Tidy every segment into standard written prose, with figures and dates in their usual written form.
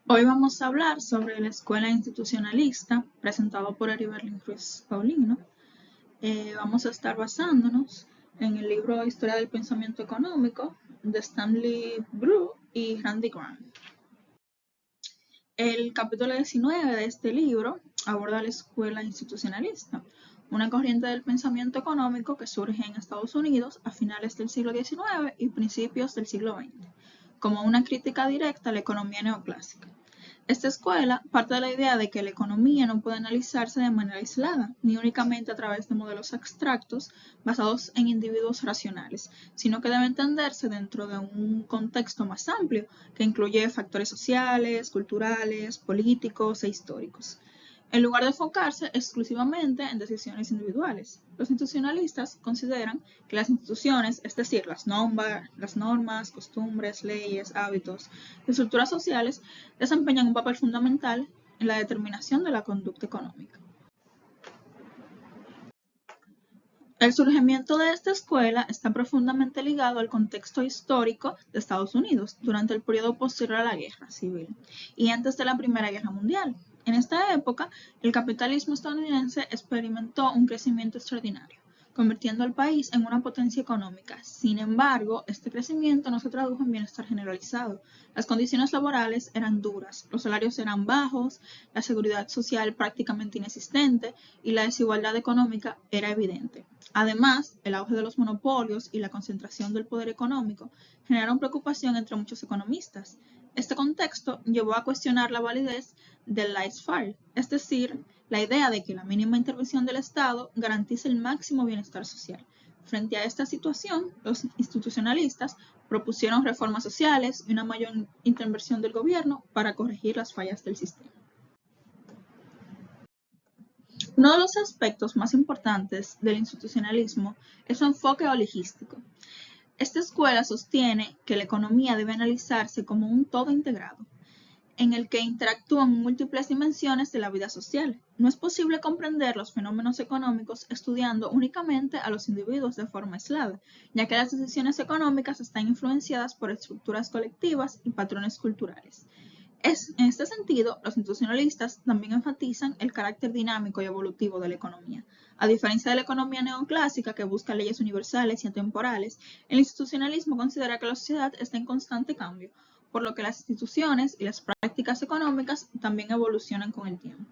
Hoy vamos a hablar sobre la escuela institucionalista, presentado por Heriberlin Ruiz Paulino. Vamos a estar basándonos en el libro Historia del Pensamiento Económico de Stanley Brew y Randy Grant. El capítulo 19 de este libro aborda la escuela institucionalista, una corriente del pensamiento económico que surge en Estados Unidos a finales del siglo XIX y principios del siglo XX, como una crítica directa a la economía neoclásica. Esta escuela parte de la idea de que la economía no puede analizarse de manera aislada, ni únicamente a través de modelos abstractos basados en individuos racionales, sino que debe entenderse dentro de un contexto más amplio que incluye factores sociales, culturales, políticos e históricos, en lugar de enfocarse exclusivamente en decisiones individuales. Los institucionalistas consideran que las instituciones, es decir, las normas, costumbres, leyes, hábitos y estructuras sociales, desempeñan un papel fundamental en la determinación de la conducta económica. El surgimiento de esta escuela está profundamente ligado al contexto histórico de Estados Unidos durante el periodo posterior a la Guerra Civil y antes de la Primera Guerra Mundial. En esta época, el capitalismo estadounidense experimentó un crecimiento extraordinario, convirtiendo al país en una potencia económica. Sin embargo, este crecimiento no se tradujo en bienestar generalizado. Las condiciones laborales eran duras, los salarios eran bajos, la seguridad social prácticamente inexistente y la desigualdad económica era evidente. Además, el auge de los monopolios y la concentración del poder económico generaron preocupación entre muchos economistas. Este contexto llevó a cuestionar la validez del laissez-faire, es decir, la idea de que la mínima intervención del Estado garantiza el máximo bienestar social. Frente a esta situación, los institucionalistas propusieron reformas sociales y una mayor intervención del gobierno para corregir las fallas del sistema. Uno de los aspectos más importantes del institucionalismo es su enfoque holístico. Esta escuela sostiene que la economía debe analizarse como un todo integrado, en el que interactúan múltiples dimensiones de la vida social. No es posible comprender los fenómenos económicos estudiando únicamente a los individuos de forma aislada, ya que las decisiones económicas están influenciadas por estructuras colectivas y patrones culturales. En este sentido, los institucionalistas también enfatizan el carácter dinámico y evolutivo de la economía. A diferencia de la economía neoclásica, que busca leyes universales y atemporales, el institucionalismo considera que la sociedad está en constante cambio, por lo que las instituciones y las prácticas económicas también evolucionan con el tiempo.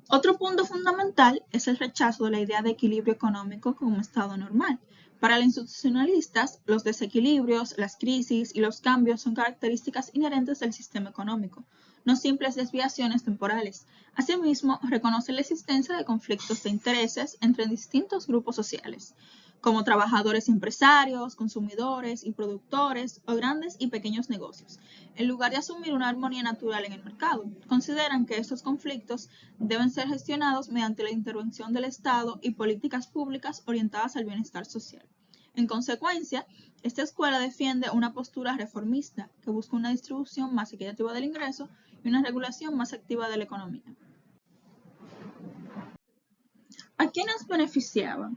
Otro punto fundamental es el rechazo de la idea de equilibrio económico como estado normal. Para los institucionalistas, los desequilibrios, las crisis y los cambios son características inherentes del sistema económico, no simples desviaciones temporales. Asimismo, reconoce la existencia de conflictos de intereses entre distintos grupos sociales, como trabajadores y empresarios, consumidores y productores, o grandes y pequeños negocios. En lugar de asumir una armonía natural en el mercado, consideran que estos conflictos deben ser gestionados mediante la intervención del Estado y políticas públicas orientadas al bienestar social. En consecuencia, esta escuela defiende una postura reformista que busca una distribución más equitativa del ingreso y una regulación más activa de la economía. ¿A quiénes beneficiaba?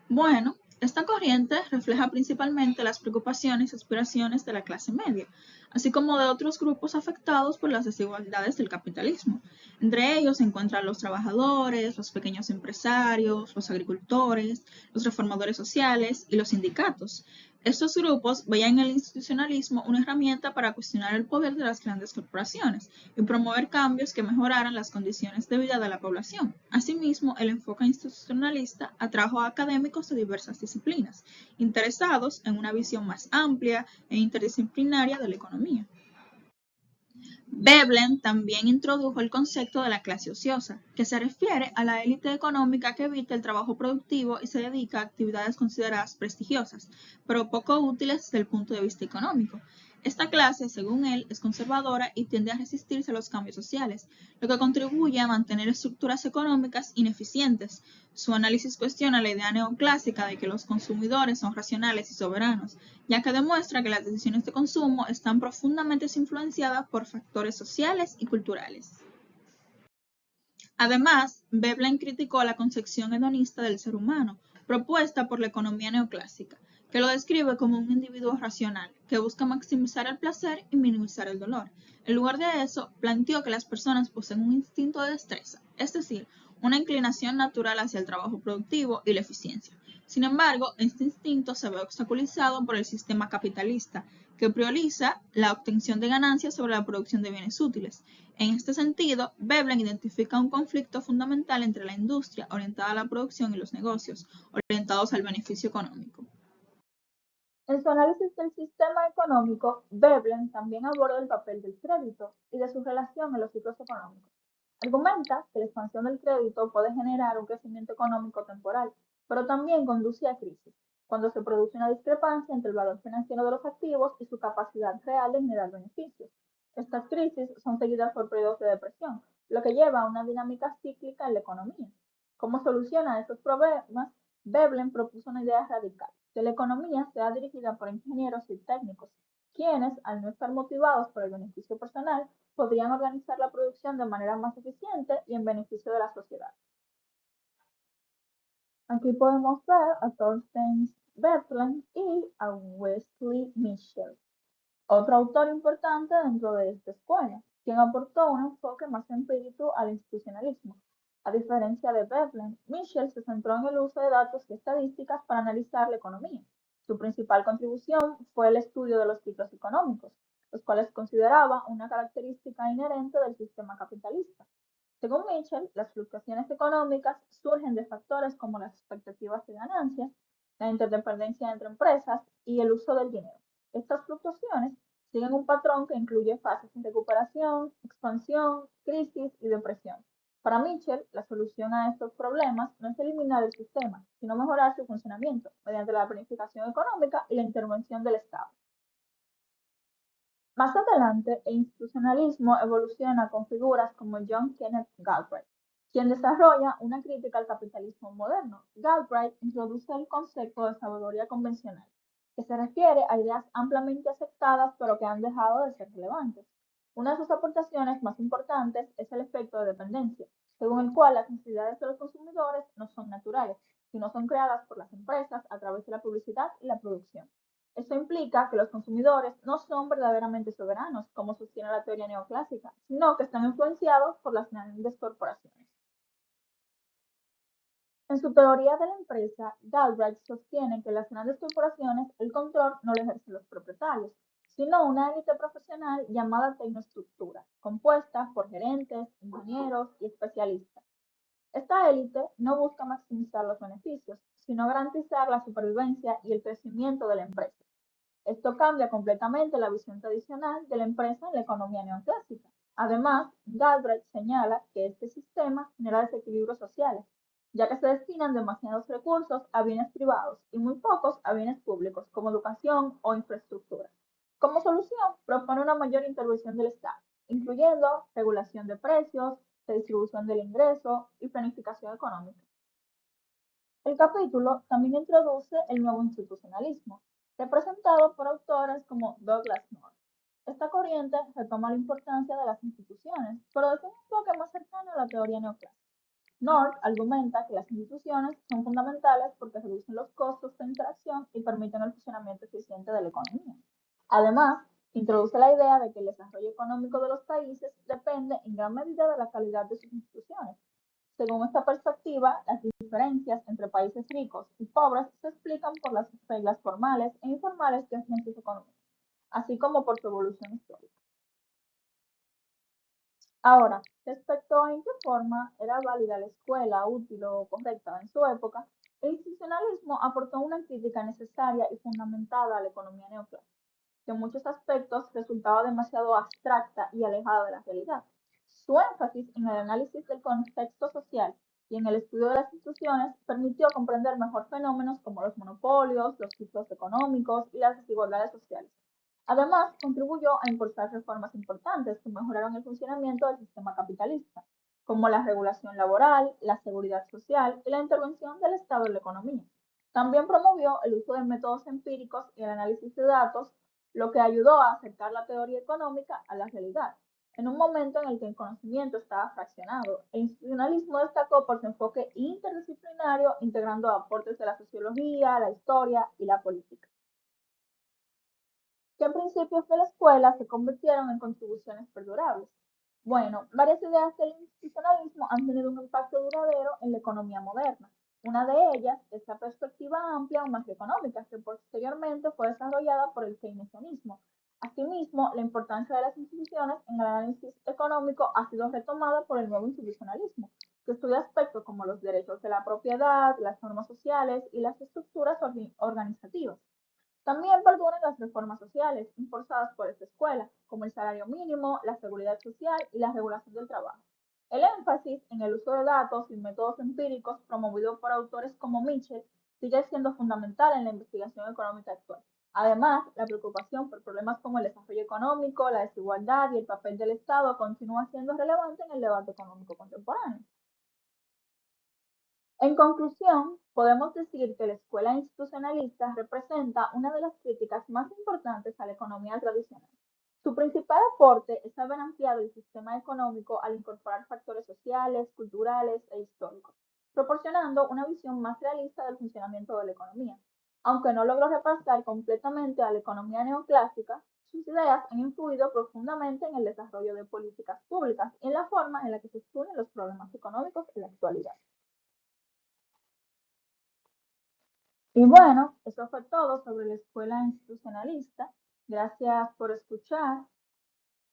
Bueno, esta corriente refleja principalmente las preocupaciones y aspiraciones de la clase media, así como de otros grupos afectados por las desigualdades del capitalismo. Entre ellos se encuentran los trabajadores, los pequeños empresarios, los agricultores, los reformadores sociales y los sindicatos. Estos grupos veían en el institucionalismo una herramienta para cuestionar el poder de las grandes corporaciones y promover cambios que mejoraran las condiciones de vida de la población. Asimismo, el enfoque institucionalista atrajo a académicos de diversas disciplinas, interesados en una visión más amplia e interdisciplinaria de la economía. Veblen también introdujo el concepto de la clase ociosa, que se refiere a la élite económica que evita el trabajo productivo y se dedica a actividades consideradas prestigiosas, pero poco útiles desde el punto de vista económico. Esta clase, según él, es conservadora y tiende a resistirse a los cambios sociales, lo que contribuye a mantener estructuras económicas ineficientes. Su análisis cuestiona la idea neoclásica de que los consumidores son racionales y soberanos, ya que demuestra que las decisiones de consumo están profundamente influenciadas por factores sociales y culturales. Además, Veblen criticó la concepción hedonista del ser humano, propuesta por la economía neoclásica, que lo describe como un individuo racional, que busca maximizar el placer y minimizar el dolor. En lugar de eso, planteó que las personas poseen un instinto de destreza, es decir, una inclinación natural hacia el trabajo productivo y la eficiencia. Sin embargo, este instinto se ve obstaculizado por el sistema capitalista, que prioriza la obtención de ganancias sobre la producción de bienes útiles. En este sentido, Veblen identifica un conflicto fundamental entre la industria orientada a la producción y los negocios orientados al beneficio económico. En su análisis del sistema económico, Veblen también aborda el papel del crédito y de su relación en los ciclos económicos. Argumenta que la expansión del crédito puede generar un crecimiento económico temporal, pero también conduce a crisis, cuando se produce una discrepancia entre el valor financiero de los activos y su capacidad real de generar beneficios. Estas crisis son seguidas por periodos de depresión, lo que lleva a una dinámica cíclica en la economía. ¿Cómo soluciona estos problemas? Veblen propuso una idea radical: que la economía sea dirigida por ingenieros y técnicos, quienes, al no estar motivados por el beneficio personal, podrían organizar la producción de manera más eficiente y en beneficio de la sociedad. Aquí podemos ver a Thorstein Veblen y a Wesley Michel, otro autor importante dentro de esta escuela, quien aportó un enfoque más empírico al institucionalismo. A diferencia de Veblen, Michel se centró en el uso de datos y estadísticas para analizar la economía. Su principal contribución fue el estudio de los ciclos económicos, los cuales consideraba una característica inherente del sistema capitalista. Según Michel, las fluctuaciones económicas surgen de factores como las expectativas de ganancias, la interdependencia entre empresas y el uso del dinero. Estas fluctuaciones siguen un patrón que incluye fases de recuperación, expansión, crisis y depresión. Para Michel, la solución a estos problemas no es eliminar el sistema, sino mejorar su funcionamiento mediante la planificación económica y la intervención del Estado. Más adelante, el institucionalismo evoluciona con figuras como John Kenneth Galbraith, quien desarrolla una crítica al capitalismo moderno. Galbraith introduce el concepto de sabiduría convencional, que se refiere a ideas ampliamente aceptadas pero que han dejado de ser relevantes. Una de sus aportaciones más importantes es el efecto de dependencia, según el cual las necesidades de los consumidores no son naturales, sino son creadas por las empresas a través de la publicidad y la producción. Esto implica que los consumidores no son verdaderamente soberanos, como sostiene la teoría neoclásica, sino que están influenciados por las grandes corporaciones. En su teoría de la empresa, Galbraith sostiene que en las grandes corporaciones el control no lo ejercen los propietarios, sino una élite profesional llamada tecnoestructura, compuesta por gerentes, ingenieros y especialistas. Esta élite no busca maximizar los beneficios, sino garantizar la supervivencia y el crecimiento de la empresa. Esto cambia completamente la visión tradicional de la empresa en la economía neoclásica. Además, Galbraith señala que este sistema genera desequilibrios sociales, ya que se destinan demasiados recursos a bienes privados y muy pocos a bienes públicos, como educación o infraestructura. Como solución, propone una mayor intervención del Estado, incluyendo regulación de precios, redistribución del ingreso y planificación económica. El capítulo también introduce el nuevo institucionalismo, representado por autores como Douglas North. Esta corriente retoma la importancia de las instituciones, pero desde un enfoque más cercano a la teoría neoclásica. North argumenta que las instituciones son fundamentales porque reducen los costos de interacción y permiten el funcionamiento eficiente de la economía. Además, introduce la idea de que el desarrollo económico de los países depende en gran medida de la calidad de sus instituciones. Según esta perspectiva, las diferencias entre países ricos y pobres se explican por las reglas formales e informales que rigen sus economías, así como por su evolución histórica. Ahora, respecto a en qué forma era válida la escuela, útil o correcta en su época, el institucionalismo aportó una crítica necesaria y fundamentada a la economía neoclásica, que en muchos aspectos resultaba demasiado abstracta y alejada de la realidad. Su énfasis en el análisis del contexto social y en el estudio de las instituciones permitió comprender mejor fenómenos como los monopolios, los ciclos económicos y las desigualdades sociales. Además, contribuyó a impulsar reformas importantes que mejoraron el funcionamiento del sistema capitalista, como la regulación laboral, la seguridad social y la intervención del Estado en la economía. También promovió el uso de métodos empíricos y el análisis de datos, lo que ayudó a acercar la teoría económica a la realidad. en un momento en el que el conocimiento estaba fraccionado. El institucionalismo destacó por su enfoque interdisciplinario, integrando aportes de la sociología, la historia y la política. ¿Qué principios de la escuela se convirtieron en contribuciones perdurables? Bueno, varias ideas del institucionalismo han tenido un impacto duradero en la economía moderna. Una de ellas es la perspectiva amplia o macroeconómica, que posteriormente fue desarrollada por el keynesianismo. Asimismo, la importancia de las instituciones en el análisis económico ha sido retomada por el nuevo institucionalismo, que estudia aspectos como los derechos de la propiedad, las normas sociales y las estructuras organizativas. También perduran las reformas sociales impulsadas por esta escuela, como el salario mínimo, la seguridad social y la regulación del trabajo. El énfasis en el uso de datos y métodos empíricos promovido por autores como Mitchell sigue siendo fundamental en la investigación económica actual. Además, la preocupación por problemas como el desarrollo económico, la desigualdad y el papel del Estado continúa siendo relevante en el debate económico contemporáneo. En conclusión, podemos decir que la escuela institucionalista representa una de las críticas más importantes a la economía tradicional. Su principal aporte es haber ampliado el sistema económico al incorporar factores sociales, culturales e históricos, proporcionando una visión más realista del funcionamiento de la economía. Aunque no logró repasar completamente a la economía neoclásica, sus ideas han influido profundamente en el desarrollo de políticas públicas y en la forma en la que se estudian los problemas económicos en la actualidad. Y bueno, eso fue todo sobre la escuela institucionalista. Gracias por escuchar.